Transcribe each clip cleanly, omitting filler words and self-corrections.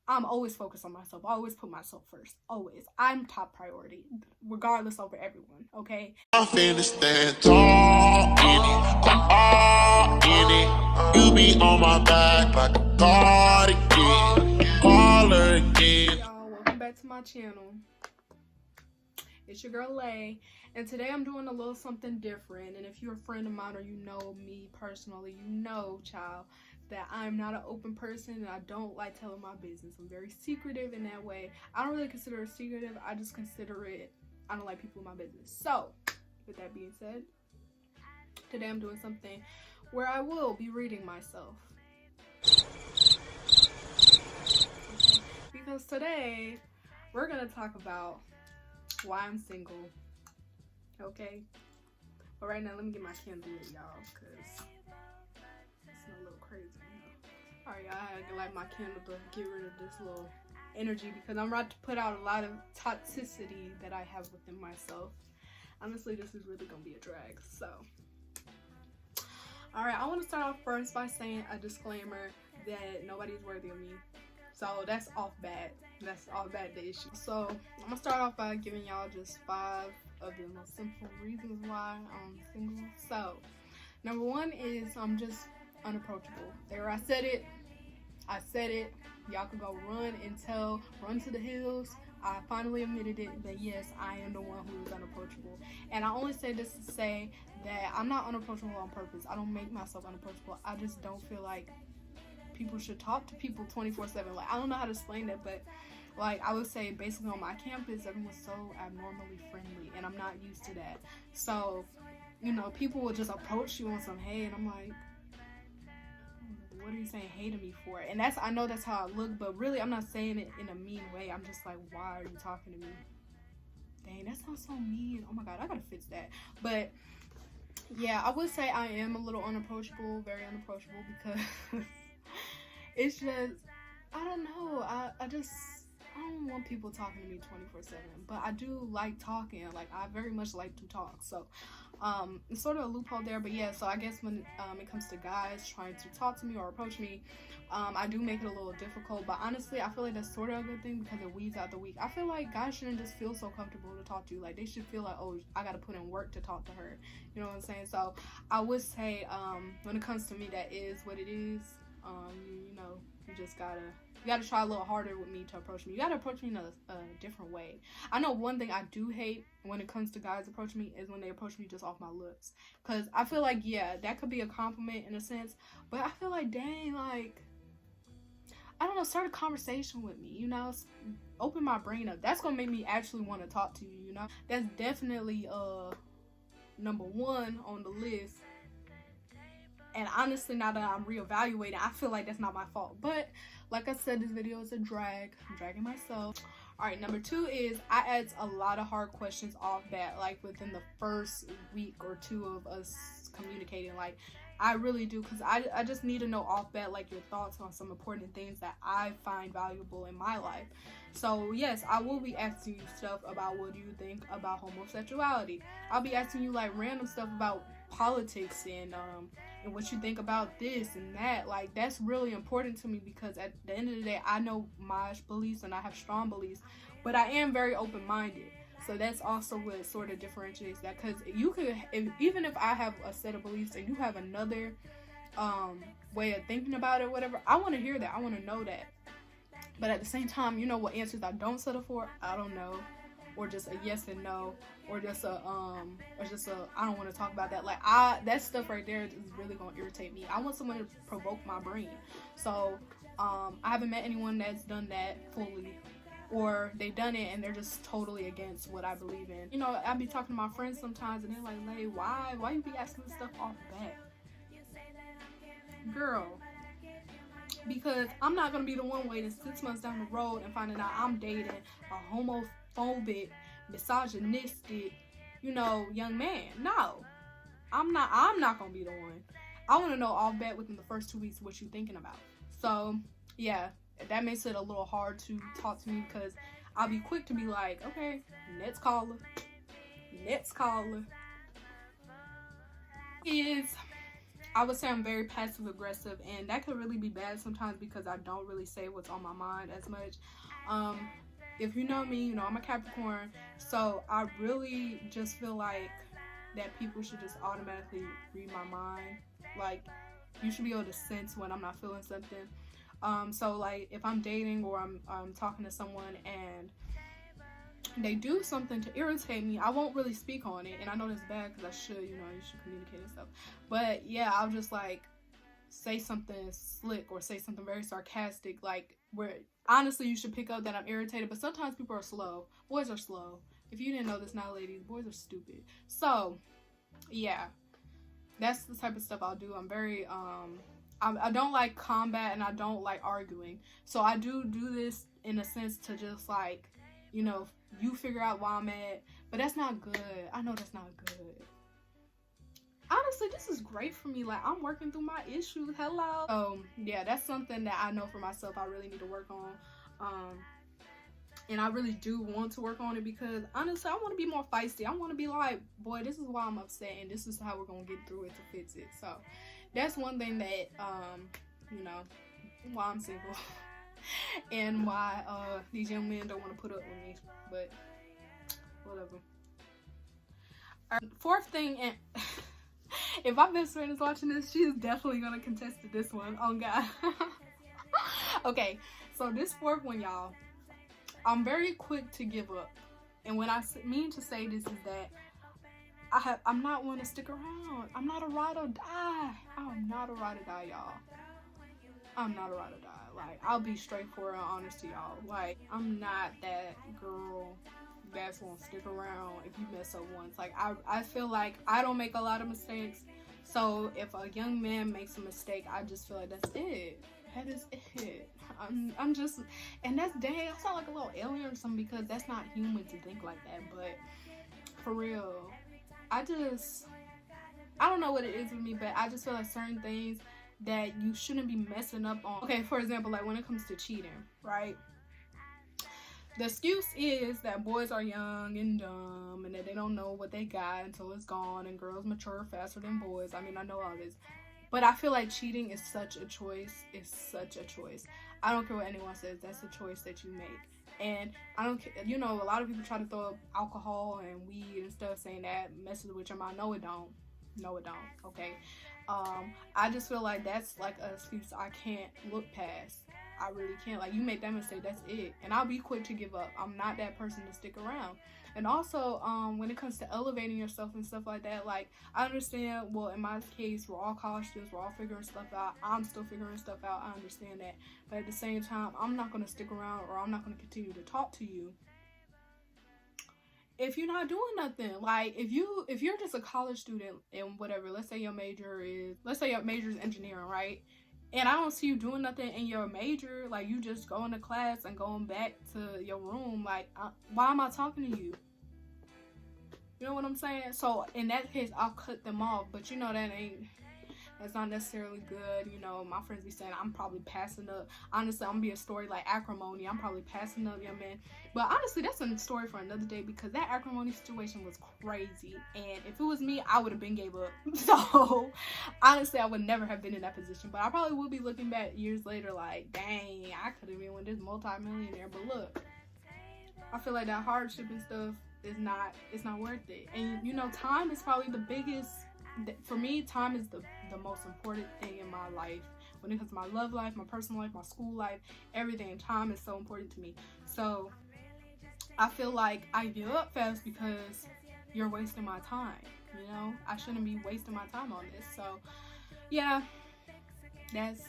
I'm always focused on myself. I always put myself first. Always. I'm top priority, regardless over everyone, okay? I finna stand tall in it, I'm all in it. You be on my back like a guard again, baller again. Y'all, welcome back to my channel. It's your girl Lay, and today I'm doing a little something different. And if you're a friend of mine or you know me personally, you know, child, that I'm not an open person and I don't like telling my business. I'm very secretive in that way. I don't really consider it secretive. I just consider it, I don't like people in my business. So, with that being said, today I'm doing something where I will be reading myself. Okay? Because today we're going to talk about why I'm single, okay? But right now, let me get my candle lit, y'all, because it's a little crazy, you know? Alright, y'all, I had to light my candle to get rid of this little energy, because I'm about to put out a lot of toxicity that I have within myself. Honestly, this is really gonna be a drag, so. Alright, I want to start off first by saying a disclaimer that nobody's worthy of me. So that's off bad. That's off bad the issue. So I'm gonna start off by giving y'all just 5 of the most simple reasons why I'm single. So number 1 is I'm just unapproachable. There, I said it. Y'all could go run to the hills. I finally admitted it, that yes, I am the one who is unapproachable. And I only say this to say that I'm not unapproachable on purpose. I don't make myself unapproachable. I just don't feel like people should talk to people 24/7. Like, I don't know how to explain that, but like I would say basically on my campus, everyone's so abnormally friendly, and I'm not used to that. So, you know, people will just approach you on some hey, and I'm like, what are you saying hey to me for? And I know that's how I look, but really I'm not saying it in a mean way. I'm just like, why are you talking to me? Dang, that sounds so mean. Oh my god, I gotta fix that. But yeah, I would say I am a little unapproachable, very unapproachable, because it's just, I don't know, I don't want people talking to me 24/7, but I do like talking. Like, I very much like to talk. So it's sort of a loophole there. But yeah, so I guess when it comes to guys trying to talk to me or approach me, I do make it a little difficult. But honestly, I feel like that's sort of a good thing, because it weeds out the weak. I feel like guys shouldn't just feel so comfortable to talk to you. Like, they should feel like, oh, I gotta put in work to talk to her, you know what I'm saying? So I would say when it comes to me, that is what it is. You know, you just gotta try a little harder with me to approach me. You gotta approach me in a different way. I know one thing I do hate when it comes to guys approaching me is when they approach me just off my looks. Because I feel like, yeah, that could be a compliment in a sense, but I feel like, dang, like, I don't know, start a conversation with me, you know, open my brain up. That's gonna make me actually want to talk to you, you know. That's definitely number 1 on the list. And honestly, now that I'm reevaluating, I feel like that's not my fault. But like I said, this video is a drag. I'm dragging myself. Alright, number 2 is I ask a lot of hard questions off bat, like within the first week or 2 of us communicating. Like, I really do, because I just need to know off bat, like, your thoughts on some important things that I find valuable in my life. So yes, I will be asking you stuff about what do you think about homosexuality. I'll be asking you like random stuff about politics and what you think about this and that. Like, that's really important to me, because at the end of the day, I know my beliefs and I have strong beliefs, but I am very open-minded. So that's also what sort of differentiates that, because you could, even if I have a set of beliefs and you have another way of thinking about it, whatever, I want to hear that. I want to know that. But at the same time, you know what answers I don't settle for? I don't know, or just a yes and no, or just a I don't want to talk about that. Like, that stuff right there is really gonna irritate me. I want someone to provoke my brain. So I haven't met anyone that's done that fully, or they've done it and they're just totally against what I believe in. You know, I be talking to my friends sometimes and they're like, Lay, why you be asking this stuff off the bat? Girl, because I'm not gonna be the one waiting 6 months down the road and finding out I'm dating a homophobic, misogynistic, you know, young man. No, I'm not gonna be the one. I want to know off bat within the first 2 weeks what you're thinking about. So yeah, that makes it a little hard to talk to me, because I'll be quick to be like, okay, next caller. I would say I'm very passive aggressive, and that could really be bad sometimes because I don't really say what's on my mind as much. If you know me, you know I'm a Capricorn, so I really just feel like that people should just automatically read my mind. Like, you should be able to sense when I'm not feeling something. So like if I'm dating or I'm talking to someone and they do something to irritate me, I won't really speak on it. And I know that's bad because I should, you should communicate and stuff. But yeah, I'll just like say something slick or say something very sarcastic, like where honestly you should pick up that I'm irritated. But sometimes people are slow. Boys are slow. If you didn't know this now, ladies, boys are stupid. So yeah, that's the type of stuff I'll do. I'm very I don't like combat and I don't like arguing. So I do this in a sense to just like, you figure out why I'm mad, but that's not good. I know that's not good. Honestly, this is great for me. Like, I'm working through my issues. Hello. Yeah, that's something that I know for myself I really need to work on. And I really do want to work on it because honestly, I want to be more feisty. I want to be like, boy, this is why I'm upset and this is how we're going to get through it to fix it. So that's one thing that, why I'm single. And why these young men don't want to put up with me, but whatever. Fourth thing, and if my best friend is watching this, she is definitely gonna contest to this one. Oh God. Okay, so this fourth one, y'all, I'm very quick to give up, and when I mean to say this is that I'm not one to stick around. I'm not a ride or die. I'm not a ride or die, y'all. I'm not a ride or die. Like, I'll be straightforward and honest to y'all. Like, I'm not that girl that's gonna stick around if you mess up once. Like, I feel like I don't make a lot of mistakes. So if a young man makes a mistake, I just feel like that's it. That is it. I'm just, and that's dang, I sound like a little alien or something because that's not human to think like that. But for real, I don't know what it is with me, but I just feel like certain things that you shouldn't be messing up on. Okay, for example, like when it comes to cheating, right? The excuse is that boys are young and dumb and that they don't know what they got until it's gone, and girls mature faster than boys. I mean, I know all this, but I feel like cheating is such a choice. It's such a choice. I don't care what anyone says. That's a choice that you make. And I don't care, a lot of people try to throw up alcohol and weed and stuff saying that messes with your mind. No, it don't. No, it don't. Okay. I just feel like that's like an excuse I can't look past. I really can't. Like, you make that mistake, that's it. And I'll be quick to give up. I'm not that person to stick around. And also, when it comes to elevating yourself and stuff like that, like, I understand, well, in my case, we're all college students, we're all figuring stuff out. I'm still figuring stuff out. I understand that. But at the same time, I'm not going to stick around, or I'm not going to continue to talk to you if you're not doing nothing. Like, if you're just a college student and whatever, let's say your major is engineering, right? And I don't see you doing nothing in your major, like you just going to class and going back to your room, like, why am I talking to you? You know what I'm saying? So in that case, I'll cut them off. But that's not necessarily good. My friends be saying I'm probably passing up. Honestly, I'm gonna be a story like acrimony. I'm probably passing up, young man. But honestly, that's a story for another day because that acrimony situation was crazy. And if it was me, I would have been gave up. So honestly, I would never have been in that position. But I probably will be looking back years later like, dang, I could have been with this multi-millionaire. But look, I feel like that hardship and stuff it's not worth it. And time is probably the biggest. For me, time is the most important thing in my life. When it comes to my love life, my personal life, my school life, everything, time is so important to me. So I feel like I give up fast because you're wasting my time. I shouldn't be wasting my time on this. So yeah, that's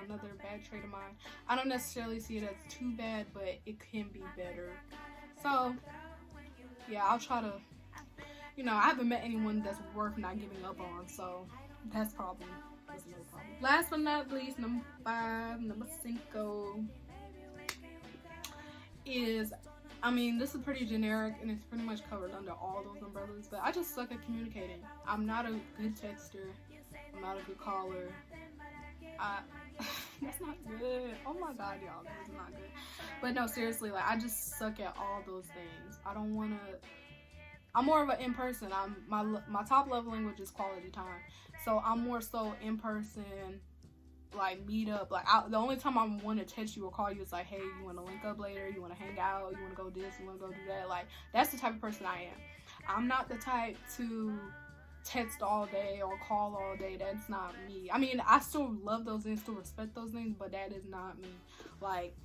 another bad trait of mine. I don't necessarily see it as too bad, but it can be better. So yeah, I'll try to, I haven't met anyone that's worth not giving up on, so that's no problem. Last but not least, number 5, number 5 is, this is pretty generic and it's pretty much covered under all those umbrellas, but I just suck at communicating. I'm not a good texter. I'm not a good caller. That's not good. Oh my God, y'all, that is not good. But no, seriously, like, I just suck at all those things. I don't want to I'm more of an in-person. My top love language is quality time. So I'm more so in-person, like meet up. Like the only time I want to text you or call you is like, hey, you want to link up later? You want to hang out? You want to go this? You want to go do that? Like that's the type of person I am. I'm not the type to text all day or call all day. That's not me. I mean, I still love those things, still respect those things, but that is not me. Like,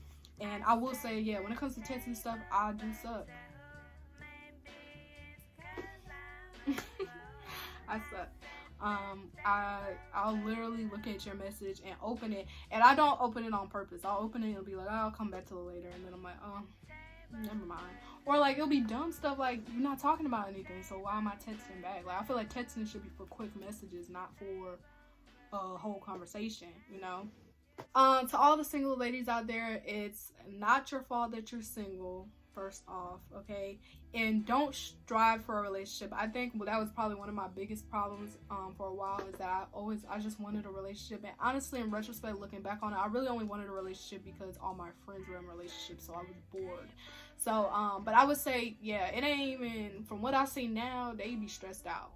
and I will say, yeah, when it comes to texting stuff, I do suck. I suck. I'll literally look at your message and open it, and I don't open it on purpose. I'll open it and it'll be like, oh, I'll come back to it later, and then I'm like, oh, never mind. Or like it'll be dumb stuff like you're not talking about anything, so why am I texting back? Like I feel like texting should be for quick messages, not for a whole conversation, you know. To all the single ladies out there, it's not your fault that you're single. First off, okay, and don't strive for a relationship. I think that was probably one of my biggest problems for a while, is that I just wanted a relationship, and honestly, in retrospect, looking back on it, I really only wanted a relationship because all my friends were in relationships, so I was bored. So but I would say, yeah, it ain't even, from what I see now, they be stressed out,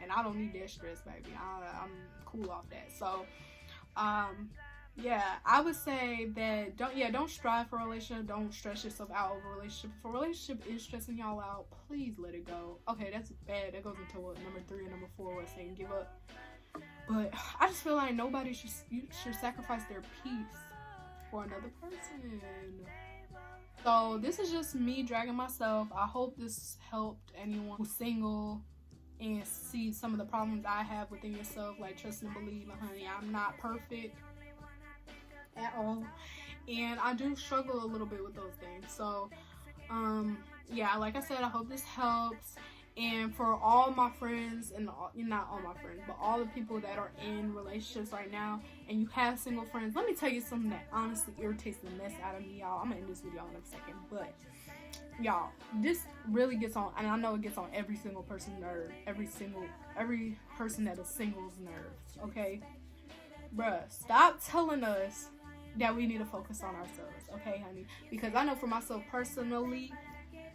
and I don't need that stress, baby. I'm cool off that. So yeah, I would say that don't strive for a relationship. Don't stress yourself out over a relationship. If a relationship is stressing y'all out, please let it go. Okay, that's bad. That goes into what, number 3 and number 4 was saying give up. But I just feel like nobody should sacrifice their peace for another person. So this is just me dragging myself. I hope this helped anyone who's single and see some of the problems I have within yourself. Like, trust and believe, honey, I'm not perfect at all, and I do struggle a little bit with those things. So yeah, like I said, I hope this helps. And for all my friends, and not all my friends, but all the people that are in relationships right now and you have single friends, let me tell you something that honestly irritates the mess out of me, y'all. I'm gonna end this video in a second, but y'all, this really gets on, and I know it gets on every single person's nerve, every person that is single's nerves, okay? Bruh, stop telling us that we need to focus on ourselves, okay, honey? Because I know for myself personally,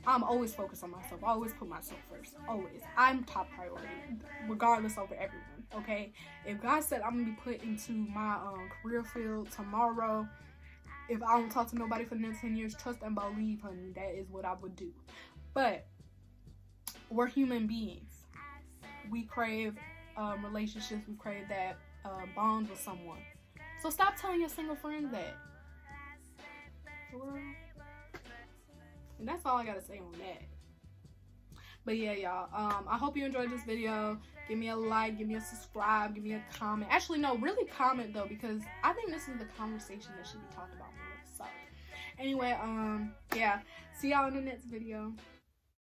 I'm always focused on myself. I always put myself first. Always. I'm top priority, regardless over everyone, okay? If God said I'm going to be put into my career field tomorrow, if I don't talk to nobody for the next 10 years, trust and believe, honey, that is what I would do. But we're human beings. We crave relationships. We crave that bond with someone. So stop telling your single friends that. And that's all I gotta say on that. But yeah, y'all, I hope you enjoyed this video. Give me a like, give me a subscribe, give me a comment. Actually, no, really comment though, because I think this is the conversation that should be talked about more. So anyway, yeah, see y'all in the next video.